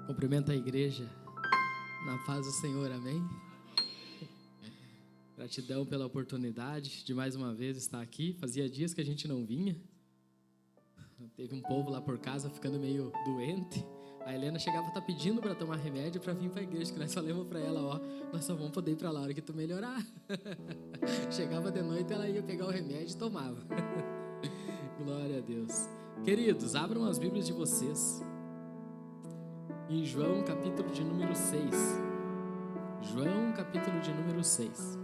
Cumprimento a igreja na paz do Senhor, amém? Gratidão pela oportunidade de mais uma vez estar aqui. Fazia dias que a gente não vinha. Teve um povo lá por casa ficando meio doente. A Helena chegava a estar pedindo para tomar remédio para vir para a igreja, que nós falamos para ela, ó, nós só vamos poder ir para lá a hora que tu melhorar. Chegava de noite, ela ia pegar o remédio e tomava. Glória a Deus. Queridos, abram as Bíblias de vocês em João, capítulo de número 6. João, capítulo de número 6.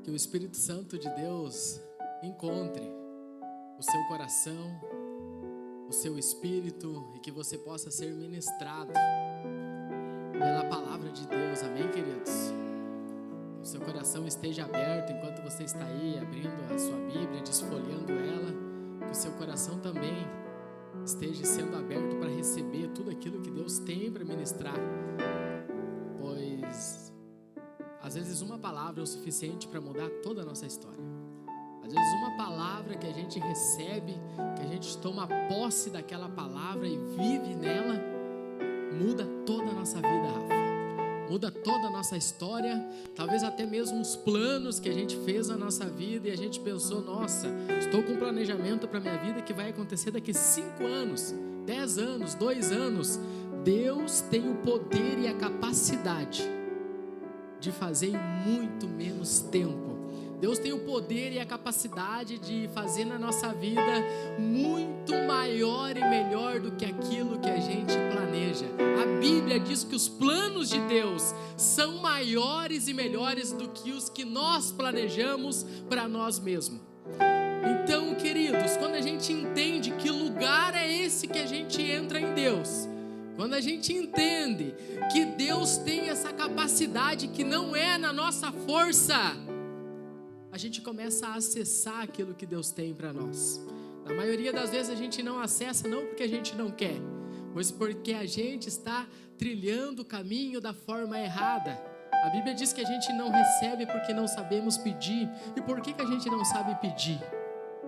Que o Espírito Santo de Deus encontre o seu coração, o seu espírito, e que você possa ser ministrado pela palavra de Deus, amém, queridos? Que o seu coração esteja aberto enquanto você está aí abrindo a sua Bíblia, desfolhando ela, que o seu coração também esteja sendo aberto para receber tudo aquilo que Deus tem para ministrar, pois às vezes uma palavra é o suficiente para mudar toda a nossa história. Às vezes uma palavra que a gente recebe, que a gente toma posse daquela palavra e vive nela, muda toda a nossa vida, Rafa. Muda toda a nossa história, talvez até mesmo os planos que a gente fez na nossa vida e a gente pensou, nossa, estou com um planejamento para a minha vida que vai acontecer daqui 5 anos, 10 anos, 2 anos. Deus tem o poder e a capacidade de fazer em muito menos tempo. Deus tem o poder e a capacidade de fazer na nossa vida muito maior e melhor do que aquilo que a gente planeja. A Bíblia diz que os planos de Deus são maiores e melhores do que os que nós planejamos para nós mesmos. Então, queridos, quando a gente entende que lugar é esse que a gente entra em Deus, quando a gente entende que Deus tem essa capacidade que não é na nossa força, a gente começa a acessar aquilo que Deus tem para nós. Na maioria das vezes a gente não acessa, não porque a gente não quer, mas porque a gente está trilhando o caminho da forma errada. A Bíblia diz que a gente não recebe porque não sabemos pedir. E por que a gente não sabe pedir?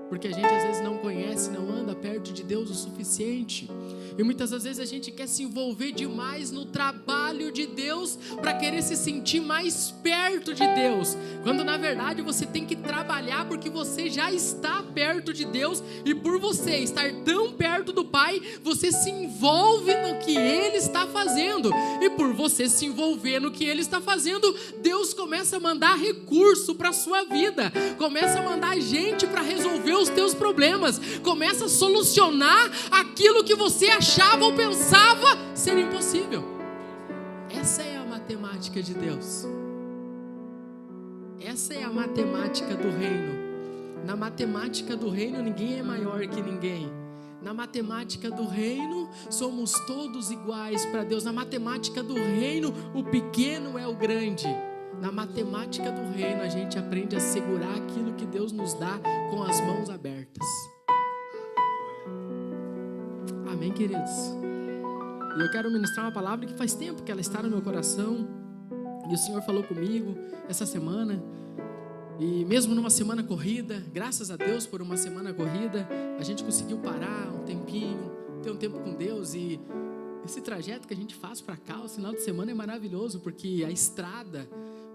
Porque a gente às vezes não conhece, não anda perto de Deus o suficiente. E muitas das vezes a gente quer se envolver demais no trabalho de Deus para querer se sentir mais perto de Deus, quando na verdade você tem que trabalhar porque você já está perto de Deus, e por você estar tão perto do Pai, você se envolve no que Ele está fazendo, e por você se envolver no que Ele está fazendo, Deus começa a mandar recurso para a sua vida, começa a mandar gente para resolver os teus problemas, começa a solucionar aquilo que você achava ou pensava ser impossível. Essa é a matemática de Deus. Essa é a matemática do reino. Na matemática do reino, ninguém é maior que ninguém. Na matemática do reino, somos todos iguais para Deus. Na matemática do reino, o pequeno é o grande. Na matemática do reino, a gente aprende a segurar aquilo que Deus nos dá com as mãos abertas. Amém, queridos? E eu quero ministrar uma palavra que faz tempo que ela está no meu coração, e o Senhor falou comigo essa semana, e mesmo numa semana corrida, graças a Deus por uma semana corrida, a gente conseguiu parar um tempinho, ter um tempo com Deus. E esse trajeto que a gente faz para cá, o final de semana é maravilhoso, porque a estrada,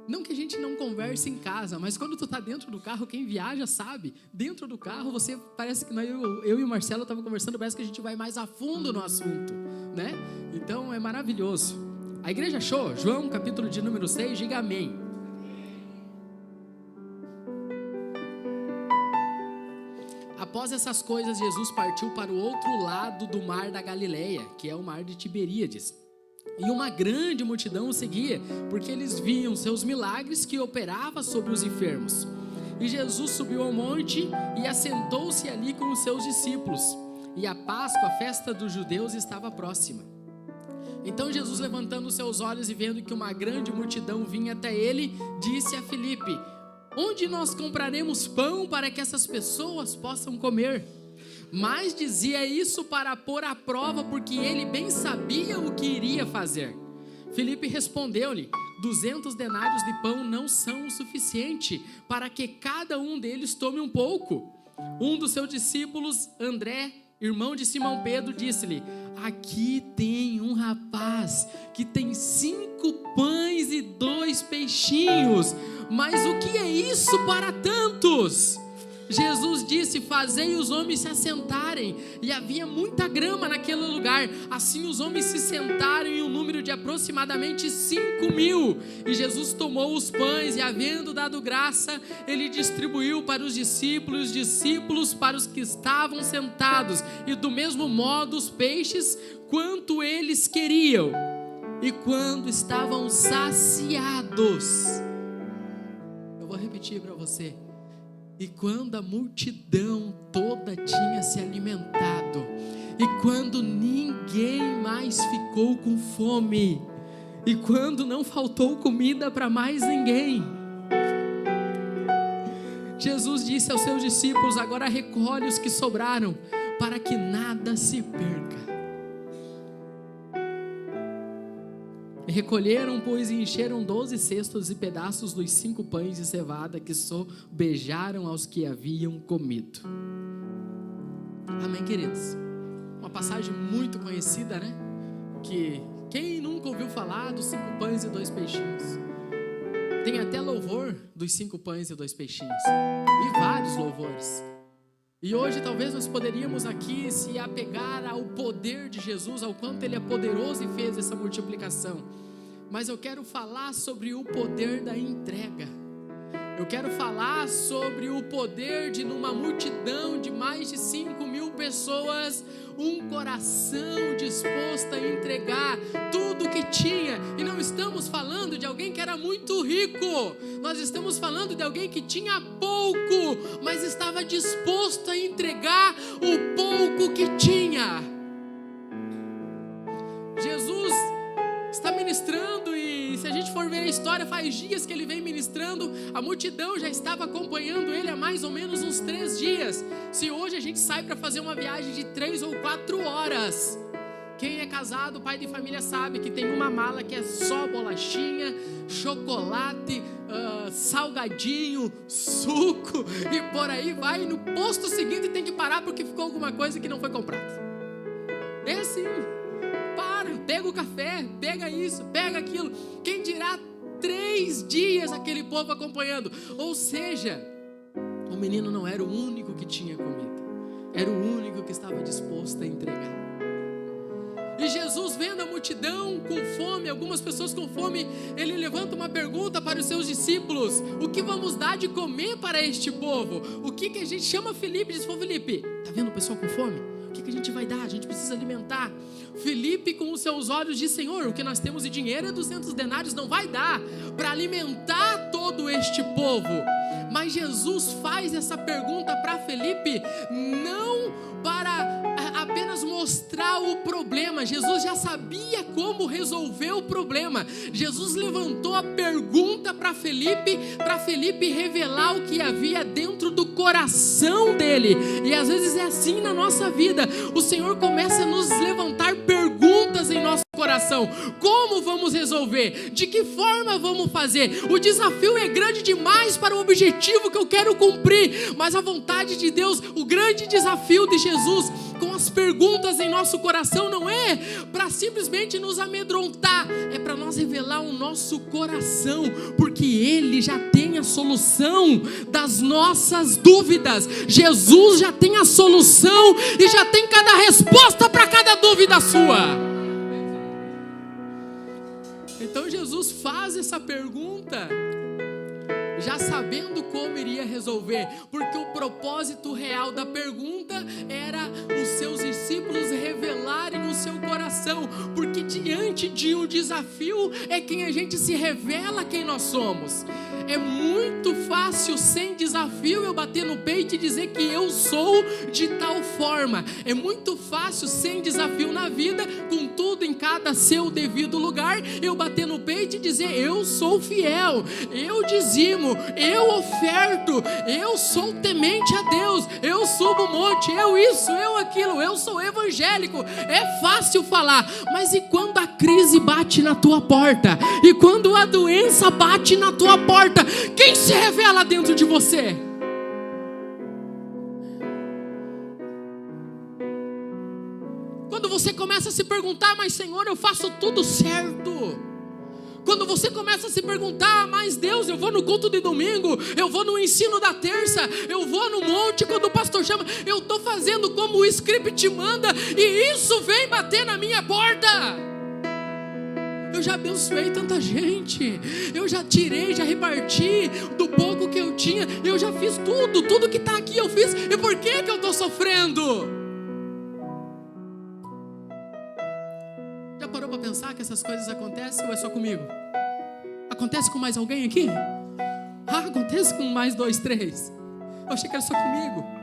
não que a gente não converse em casa, mas quando tu tá dentro do carro, quem viaja sabe, dentro do carro você, parece que eu e o Marcelo estavam conversando, parece que a gente vai mais a fundo no assunto, né? Então é maravilhoso. A igreja achou? João, capítulo de número 6, diga amém. Após essas coisas, Jesus partiu para o outro lado do mar da Galileia, que é o mar de Tiberíades. E uma grande multidão o seguia, porque eles viam seus milagres que operava sobre os enfermos. E Jesus subiu ao monte e assentou-se ali com os seus discípulos. E a Páscoa, a festa dos judeus, estava próxima. Então Jesus, levantando seus olhos e vendo que uma grande multidão vinha até ele, disse a Filipe: onde nós compraremos pão para que essas pessoas possam comer? Mas dizia isso para pôr à prova, porque ele bem sabia o que iria fazer. Filipe respondeu-lhe: 200 denários de pão não são o suficiente para que cada um deles tome um pouco. Um dos seus discípulos, André, irmão de Simão Pedro, disse-lhe: aqui tem um rapaz que tem 5 pães e 2 peixinhos, mas o que é isso para tantos? Jesus disse: fazei os homens se assentarem. E havia muita grama naquele lugar. Assim os homens se sentaram em um número de aproximadamente 5.000. E Jesus tomou os pães e, havendo dado graça, ele distribuiu para os discípulos para os que estavam sentados, e do mesmo modo os peixes, quanto eles queriam. E quando estavam saciados, eu vou repetir para você. E quando a multidão toda tinha se alimentado, e quando ninguém mais ficou com fome, e quando não faltou comida para mais ninguém, Jesus disse aos seus discípulos: agora recolhe os que sobraram, para que nada se perca. Recolheram, pois, e encheram 12 cestos e pedaços dos 5 pães de cevada que sobejaram aos que haviam comido. Amém, queridos? Uma passagem muito conhecida, né? Que quem nunca ouviu falar dos 5 pães e 2 peixinhos? Tem até louvor dos 5 pães e 2 peixinhos. E vários louvores. E hoje talvez nós poderíamos aqui se apegar ao poder de Jesus, ao quanto Ele é poderoso e fez essa multiplicação. Mas eu quero falar sobre o poder da entrega. Eu quero falar sobre o poder de, numa multidão de mais de 5.000 pessoas, um coração disposto a entregar tudo que tinha. E não estamos falando de alguém que era muito rico, nós estamos falando de alguém que tinha pouco, mas estava disposto a entregar o pouco que tinha. Jesus está ministrando, e se a gente for ver a história, faz dias que ele vem ministrando. A multidão já estava acompanhando ele há mais ou menos uns 3 dias. Se hoje a gente sai para fazer uma viagem de 3 ou 4 horas, quem é casado, pai de família, sabe que tem uma mala que é só bolachinha, chocolate, salgadinho, suco, e por aí vai. No posto seguinte tem que parar porque ficou alguma coisa que não foi comprada. É assim. Pega o café, pega isso, pega aquilo. Quem dirá 3 dias aquele povo acompanhando? Ou seja, o menino não era o único que tinha comida, era o único que estava disposto a entregar. E Jesus, vendo a multidão com fome, algumas pessoas com fome, ele levanta uma pergunta para os seus discípulos: o que vamos dar de comer para este povo? O que a gente chama Felipe e diz: Felipe, tá vendo o pessoal com fome? O que a gente vai dar? A gente precisa alimentar. Felipe, com os seus olhos, diz: Senhor, o que nós temos de dinheiro é 200 denários, não vai dar para alimentar todo este povo. Mas Jesus faz essa pergunta para Felipe, não para apenas mostrar o problema. Jesus já sabia como resolver o problema. Jesus levantou a pergunta para Felipe revelar o que havia dentro do coração dele. E às vezes é assim na nossa vida. O Senhor começa a nos levantar perguntas em nosso coração. Como vamos resolver? De que forma vamos fazer? O desafio é grande demais para o objetivo que eu quero cumprir, mas a vontade de Deus, o grande desafio de Jesus com as perguntas em nosso coração não é para simplesmente nos amedrontar, é para nós revelar o nosso coração, porque Ele já tem a solução das nossas dúvidas. Jesus já tem a solução e já tem cada resposta para cada dúvida sua. Então Jesus faz essa pergunta já sabendo como iria resolver, porque o propósito real da pergunta era os seus discípulos revelarem o seu coração, porque diante de um desafio é quem a gente se revela quem nós somos. É muito fácil, sem desafio, eu bater no peito e dizer que eu sou de tal forma. É muito fácil, sem desafio na vida, com tudo em cada seu devido lugar, eu bater no peito e dizer: eu sou fiel, eu dizimo, eu oferto, eu sou temente a Deus, eu subo o monte, eu isso, eu aquilo, eu sou evangélico. É fácil falar, mas e quando a crise bate na tua porta? E quando a doença bate na tua porta? Quem se revela dentro de você? Quando você começa a se perguntar: mas Senhor, eu faço tudo certo. Quando você começa a se perguntar: mas Deus, eu vou no culto de domingo, eu vou no ensino da terça, eu vou no monte quando o pastor chama, eu estou fazendo como o script manda, e isso vem bater na minha porta. Eu já abençoei tanta gente, eu já tirei, já reparti do pouco que eu tinha, eu já fiz tudo que está aqui eu fiz, e por que eu estou sofrendo? Já parou para pensar que essas coisas acontecem ou é só comigo? Acontece com mais alguém aqui? Acontece com mais 2, 3. Eu achei que era só comigo.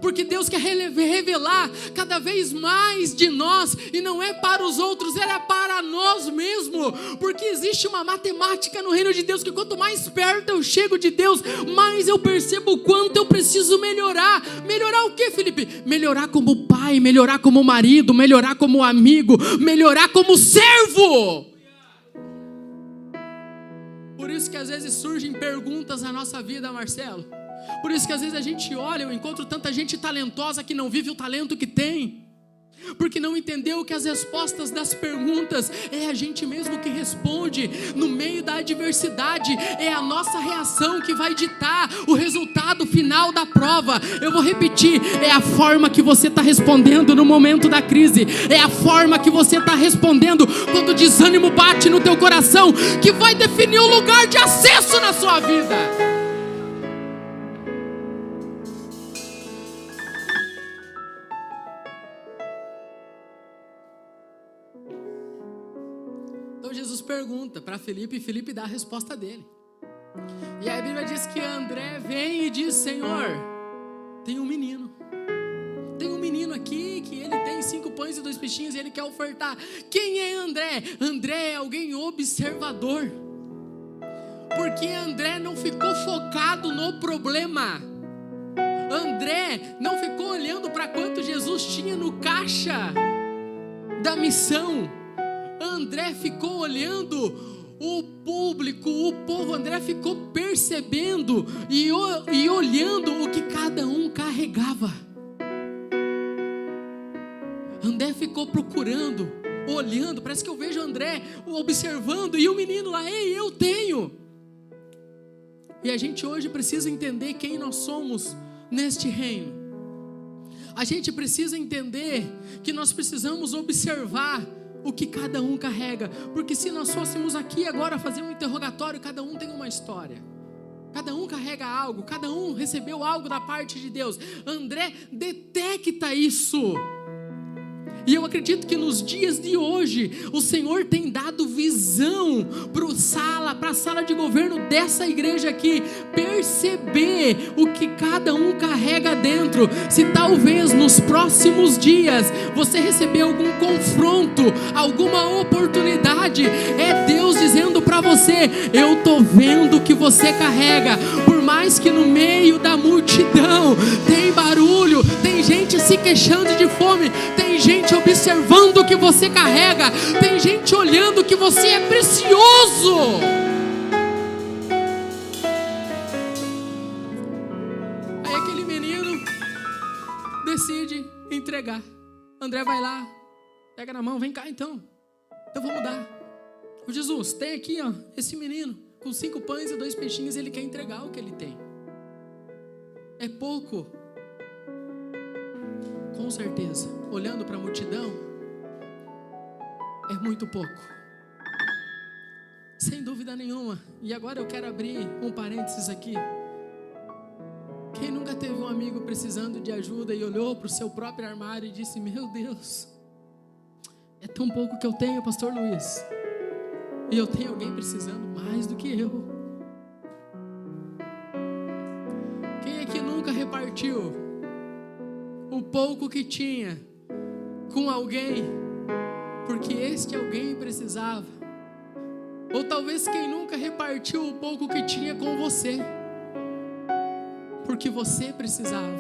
Porque Deus quer revelar cada vez mais de nós, e não é para os outros, é para nós mesmos. Porque existe uma matemática no reino de Deus, que quanto mais perto eu chego de Deus, mais eu percebo o quanto eu preciso melhorar. Melhorar o que, Felipe? Melhorar como pai, melhorar como marido, melhorar como amigo, melhorar como servo. Por isso que às vezes surgem perguntas na nossa vida, Marcelo. Por isso que às vezes a gente olha, eu encontro tanta gente talentosa que não vive o talento que tem, porque não entendeu que as respostas das perguntas é a gente mesmo que responde. No meio da adversidade, é a nossa reação que vai ditar o resultado final da prova. Eu vou repetir: é a forma que você está respondendo no momento da crise, é a forma que você está respondendo quando o desânimo bate no teu coração, que vai definir o lugar de acesso na sua vida. Jesus pergunta para Felipe, e Felipe dá a resposta dele. E a Bíblia diz que André vem e diz: Senhor, tem um menino aqui, que ele tem 5 pães e 2 peixinhos, e ele quer ofertar. Quem é André? André é alguém observador, porque André não ficou focado no problema. André não ficou olhando para quanto Jesus tinha no caixa da missão. André ficou olhando o público, o povo. André ficou percebendo e olhando o que cada um carregava. André ficou procurando, olhando. Parece que eu vejo André observando, e o menino lá: ei, eu tenho. E a gente hoje precisa entender quem nós somos neste reino. A gente precisa entender que nós precisamos observar o que cada um carrega, porque se nós fôssemos aqui agora fazer um interrogatório, cada um tem uma história, cada um carrega algo, cada um recebeu algo da parte de Deus. André detecta isso, e eu acredito que nos dias de hoje o Senhor tem dado visão para a sala de governo dessa igreja aqui, perceber o que cada um carrega dentro. Se talvez nos próximos dias você receber algum confronto, alguma oportunidade, é Deus dizendo para você: eu estou vendo o que você carrega. Por mais que no meio da multidão tem barulho, tem gente se queixando de fome, tem gente observando o que você carrega, tem gente olhando que você é precioso. Aí aquele menino decide entregar. André vai lá, pega na mão: vem cá então, eu vou mudar. O Jesus, tem aqui esse menino com 5 pães e 2 peixinhos, ele quer entregar o que ele tem. É pouco? Com certeza, olhando para a multidão, é muito pouco, sem dúvida nenhuma. E agora eu quero abrir um parênteses aqui. Quem nunca teve um amigo precisando de ajuda e olhou para o seu próprio armário e disse: meu Deus, é tão pouco que eu tenho, pastor Luiz, e eu tenho alguém precisando mais do que eu. nunca repartiu o pouco que tinha com alguém, porque este alguém precisava. Ou talvez quem nunca repartiu o pouco que tinha com você, porque você precisava.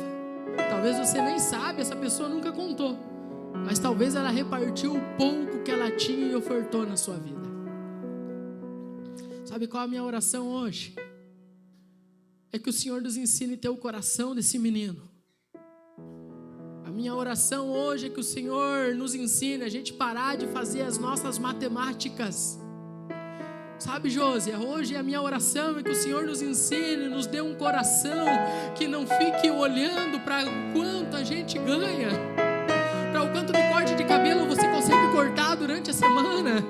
Talvez você nem sabe, essa pessoa nunca contou, mas talvez ela repartiu o pouco que ela tinha e ofertou na sua vida. Sabe qual é a minha oração hoje? É que o Senhor nos ensine a ter o coração desse menino. A minha oração hoje é que o Senhor nos ensine a gente parar de fazer as nossas matemáticas. Sabe, Josi, hoje a minha oração é que o Senhor nos ensine, nos dê um coração que não fique olhando para o quanto a gente ganha, para o quanto de corte de cabelo você consegue cortar durante a semana.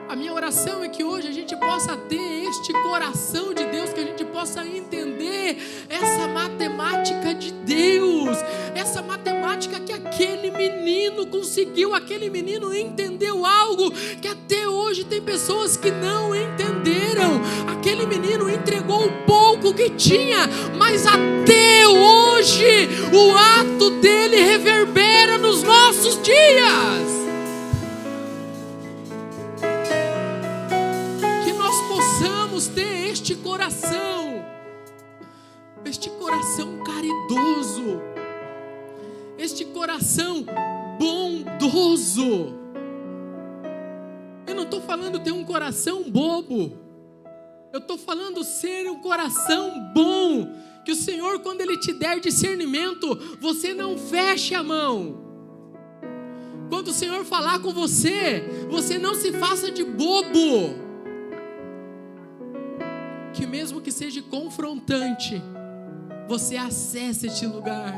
A minha oração é que hoje a gente possa ter este coração de Deus, que a gente possa entender essa matemática de Deus, essa matemática que aquele menino conseguiu. Aquele menino entendeu algo que até hoje tem pessoas que não entenderam. Aquele menino entregou o pouco que tinha, mas até hoje o ato dele reverbera nos nossos dias. Ter este coração caridoso, este coração bondoso. Eu não estou falando ter um coração bobo, eu estou falando ser um coração bom, que o Senhor, quando Ele te der discernimento, você não feche a mão. Quando o Senhor falar com você, você não se faça de bobo. Que mesmo que seja confrontante, você acesse este lugar.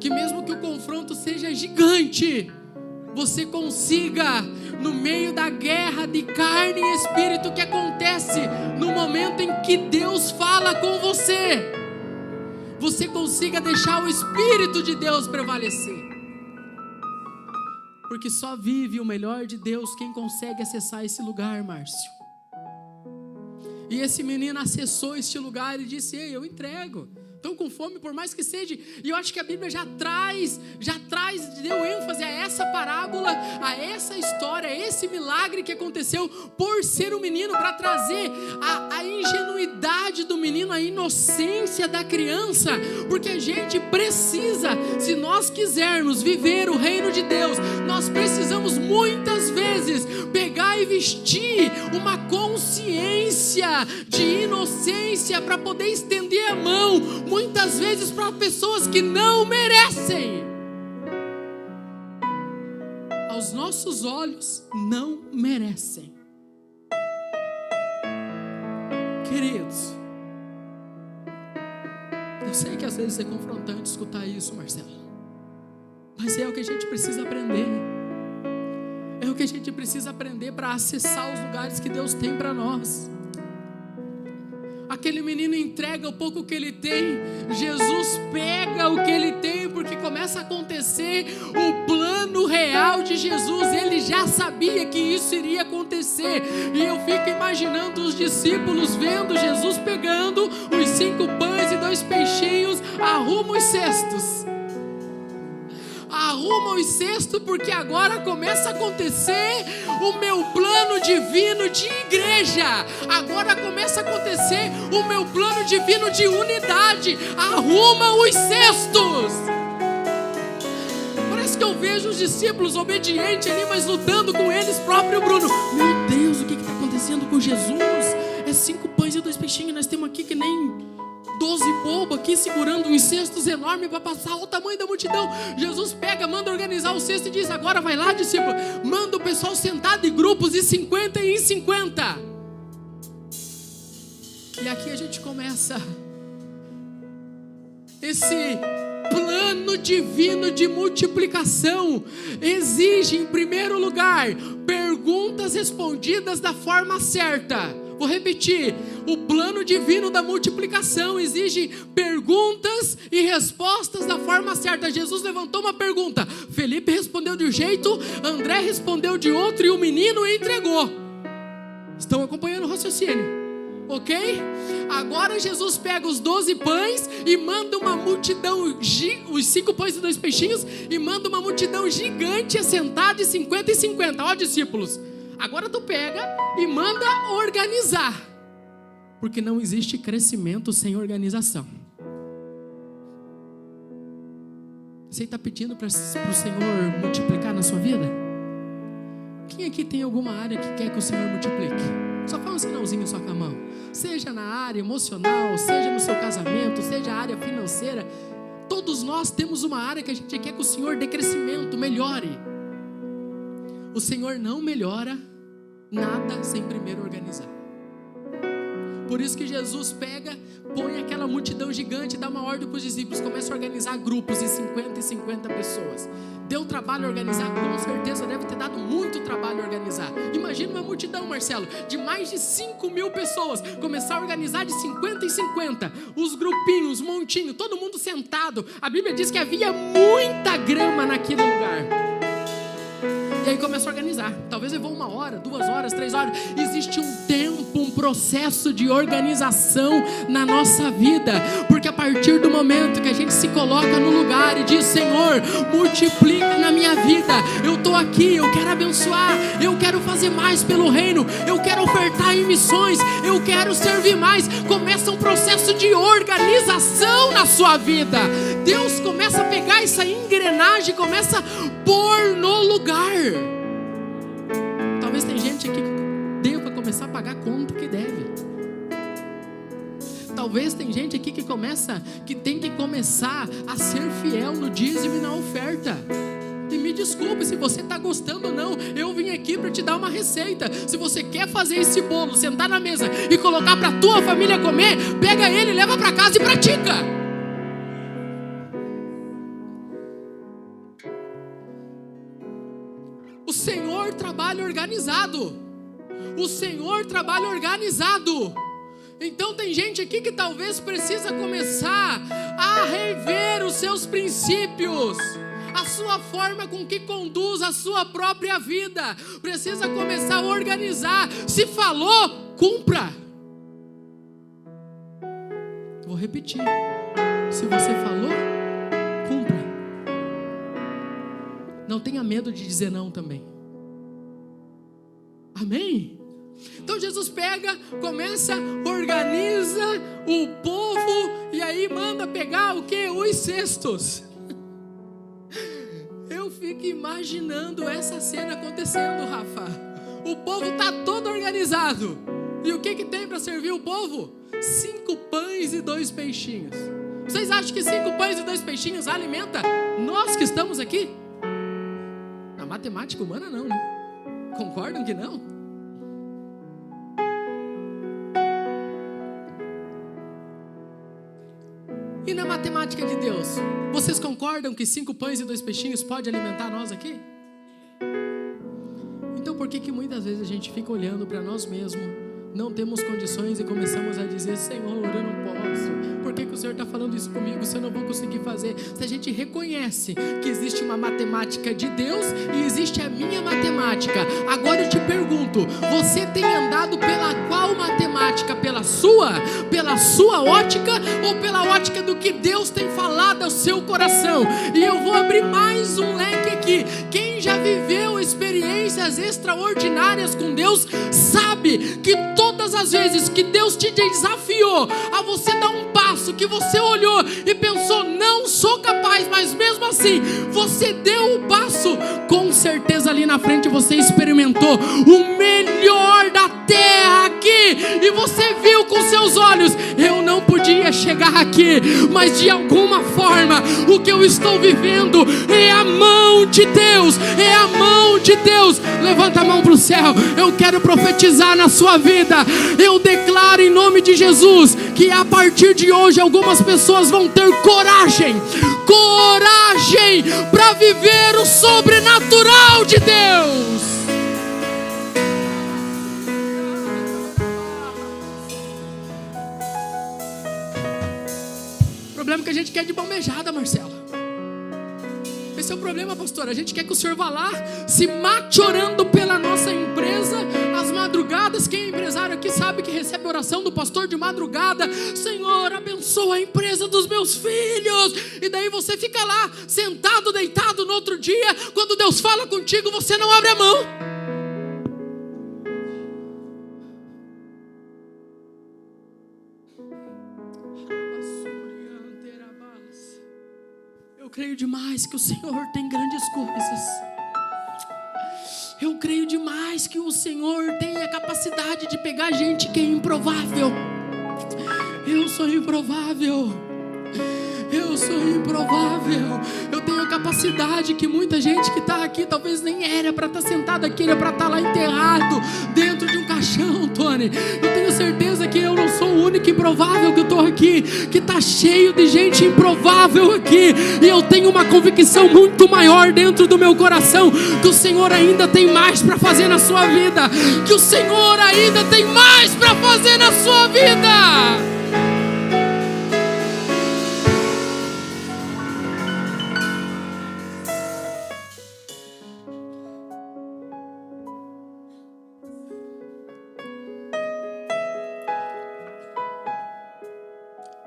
Que mesmo que o confronto seja gigante, você consiga, no meio da guerra de carne e espírito que acontece no momento em que Deus fala com você, você consiga deixar o Espírito de Deus prevalecer. Porque só vive o melhor de Deus quem consegue acessar esse lugar, Márcio. E esse menino acessou este lugar e disse: ei, eu entrego. Estão com fome, por mais que seja. E eu acho que a Bíblia já traz, deu ênfase a essa parábola, a essa história, a esse milagre que aconteceu por ser um menino, para trazer a ingenuidade do menino, a inocência da criança. Porque a gente precisa, se nós quisermos viver o reino de Deus, nós precisamos muitas vezes pegar e vestir uma consciência de inocência para poder estender a mão, muitas vezes para pessoas que não merecem. Aos nossos olhos, não merecem. Queridos, eu sei que às vezes é confrontante escutar isso, Marcelo, mas é o que a gente precisa aprender. É o que a gente precisa aprender para acessar os lugares que Deus tem para nós. Aquele menino entrega o pouco que ele tem, Jesus pega o que ele tem, porque começa a acontecer o plano real de Jesus. Ele já sabia que isso iria acontecer, e eu fico imaginando os discípulos vendo Jesus pegando os 5 pães e 2 peixinhos, arruma os cestos. Arruma os cestos, porque agora começa a acontecer o meu plano divino de igreja. Agora começa a acontecer o meu plano divino de unidade. Arruma os cestos. Parece que eu vejo os discípulos obedientes ali, mas lutando com eles próprio, Bruno. Meu Deus, o que está acontecendo com Jesus? É 5 pães e 2 peixinhos. Nós temos aqui que nem 12 bobos aqui segurando uns cestos enormes para passar o tamanho da multidão. Jesus pega, manda organizar o cesto e diz: agora vai lá, discípulo, manda o pessoal sentado em grupos de 50 em 50. E aqui a gente começa esse plano divino de multiplicação. Exige, em primeiro lugar, perguntas respondidas da forma certa. Vou repetir: o plano divino da multiplicação exige perguntas e respostas da forma certa. Jesus levantou uma pergunta, Felipe respondeu de um jeito, André respondeu de outro, e o menino entregou. Estão acompanhando o raciocínio? ok? Agora Jesus pega os 12 pães e manda uma multidão, os 5 pães e 2 peixinhos, e manda uma multidão gigante assentar de 50 e 50. Ó, discípulos, agora tu pega e manda organizar, porque não existe crescimento sem organização. Você está pedindo para o Senhor multiplicar na sua vida? Quem aqui tem alguma área que quer que o Senhor multiplique? Só faz um sinalzinho só com a mão. Seja na área emocional, seja no seu casamento, seja a área financeira. Todos nós temos uma área que a gente quer que o Senhor dê crescimento, melhore. O Senhor não melhora nada sem primeiro organizar. Por isso que Jesus pega, põe aquela multidão gigante, dá uma ordem para os discípulos, começa a organizar grupos de 50 e 50 pessoas. Deu trabalho organizar? Com certeza deve ter dado muito trabalho organizar. Imagina uma multidão, Marcelo, de mais de 5.000 pessoas, começar a organizar de 50 em 50, os grupinhos, montinho, todo mundo sentado. A Bíblia diz que havia muita grama naquele lugar. E aí começa a organizar. Talvez levou 1 hora, 2 horas, 3 horas. Existe um tempo, um processo de organização na nossa vida. Porque a partir do momento que a gente se coloca no lugar e diz: Senhor, multiplica na minha vida. Eu estou aqui, eu quero abençoar, eu quero fazer mais pelo reino, eu quero ofertar em missões, eu quero servir mais. Começa um processo de organização na sua vida. Deus começa a pegar essa engrenagem e começa a pôr no lugar. Talvez tem gente aqui que deva começar a pagar conta que deve. Talvez tem gente aqui que tem que começar a ser fiel no dízimo e na oferta. E me desculpe se você está gostando ou não. Eu vim aqui para te dar uma receita. Se você quer fazer esse bolo, sentar na mesa e colocar para a tua família comer, pega ele, leva para casa e pratica. O Senhor trabalha organizado. O Senhor trabalha organizado. Então tem gente aqui que talvez precisa começar a rever os seus princípios, a sua forma com que conduz a sua própria vida. Precisa começar a organizar. Se falou, cumpra. Vou repetir. Se você falou, cumpra. Não tenha medo de dizer não também. Amém? Então Jesus pega, começa, organiza o povo e aí manda pegar o quê? Os cestos. Eu fico imaginando essa cena acontecendo, Rafa. O povo está todo organizado. E o que tem para servir o povo? 5 pães e 2 peixinhos. Vocês acham que 5 pães e 2 peixinhos alimenta nós que estamos aqui? Na matemática humana não, né? Concordam que não? E na matemática de Deus, vocês concordam que 5 pães e 2 peixinhos pode alimentar nós aqui? Então por que muitas vezes a gente fica olhando para nós mesmos, não temos condições e começamos a dizer: Senhor, eu não posso. Por que o Senhor está falando isso comigo se eu não vou conseguir fazer? Se a gente reconhece que existe uma matemática de Deus e existe a minha matemática, agora eu te pergunto, você tem andado pela qual matemática? Pela sua ótica ou pela ótica do que Deus tem falado ao seu coração? E eu vou abrir mais um leque aqui. Quem já viveu experiências extraordinárias com Deus sabe que todas as vezes que Deus te desafiou a você dar um passo, que você olhou e pensou: não sou capaz, mas mesmo assim você deu o passo, com certeza ali na frente você experimentou o melhor da terra aqui, e você viu com seus olhos: eu não podia chegar aqui, mas de alguma forma o que eu estou vivendo é a mão de Deus, é a mão de Deus. Levanta a mão para o céu. Eu quero profetizar na sua vida. Eu declaro em nome de Jesus que a partir de hoje algumas pessoas vão ter coragem para viver o sobrenatural de Deus. O problema é que a gente quer de bombejada, Marcelo. esse é o problema, pastor. A gente quer que o senhor vá lá, se mate orando pela nossa empresa, às madrugadas. Quem é empresário aqui sabe que recebe oração do pastor de madrugada: Senhor, abençoa a empresa dos meus filhos. E daí você fica lá, sentado, deitado. No outro dia, quando Deus fala contigo, você não abre a mão. Eu creio demais que o Senhor tem grandes coisas. Eu creio demais que o Senhor tem a capacidade de pegar gente que é improvável. Eu sou improvável. Eu sou improvável. Eu tenho a capacidade que muita gente que está aqui talvez nem era para estar sentado aqui, era para estar lá enterrado dentro de um caixão, Tony. Eu tenho certeza que eu não sou o único improvável que eu estou aqui, que está cheio de gente improvável aqui. E eu tenho uma convicção muito maior dentro do meu coração, que o Senhor ainda tem mais para fazer na sua vida. Que o Senhor ainda tem mais para fazer na sua vida.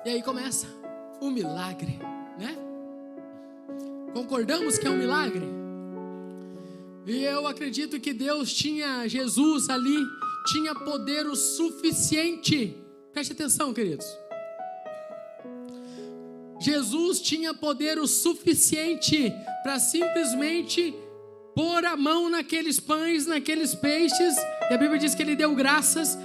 E aí começa o milagre, né? Concordamos que é um milagre? E eu acredito que Deus tinha, Jesus ali, tinha poder o suficiente. Preste atenção, queridos. Jesus tinha poder o suficiente para simplesmente pôr a mão naqueles pães, naqueles peixes. E a Bíblia diz que ele deu graças.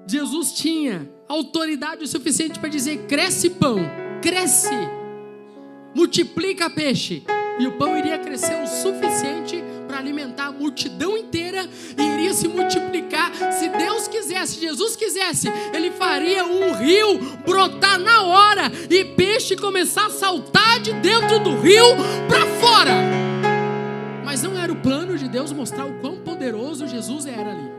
Jesus tinha autoridade o suficiente para dizer: cresce pão, cresce, multiplica peixe. E o pão iria crescer o suficiente para alimentar a multidão inteira e iria se multiplicar. Se Deus quisesse, Jesus quisesse, ele faria um rio brotar na hora e peixe começar a saltar de dentro do rio para fora. Mas não era o plano de Deus mostrar o quão poderoso Jesus era ali.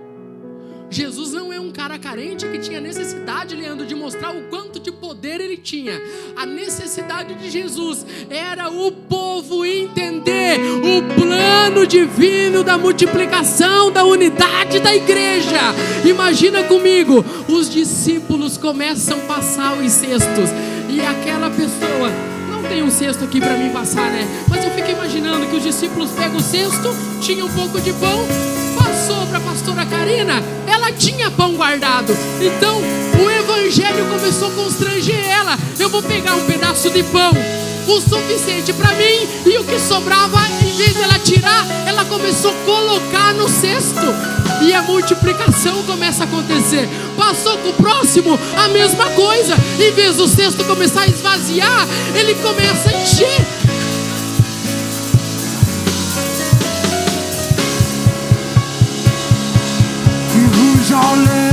Jesus não é um cara carente que tinha necessidade, Leandro, de mostrar o quanto de poder ele tinha. A necessidade de Jesus era o povo entender o plano divino da multiplicação, da unidade da igreja. Imagina comigo, os discípulos começam a passar os cestos e aquela pessoa... Não tem um cesto aqui para mim passar, né? Mas eu fico imaginando que os discípulos pegam o cesto, tinha um pouco de pão, passou para a pastora Karina, ela tinha pão guardado. Então o evangelho começou a constranger ela. Eu vou pegar um pedaço de pão, o suficiente para mim, e o que sobrava, em vez dela tirar, ela começou a colocar no cesto. E a multiplicação começa a acontecer. Passou com o próximo, a mesma coisa. Em vez do cesto começar a esvaziar, ele começa a encher. Que ruja o leão.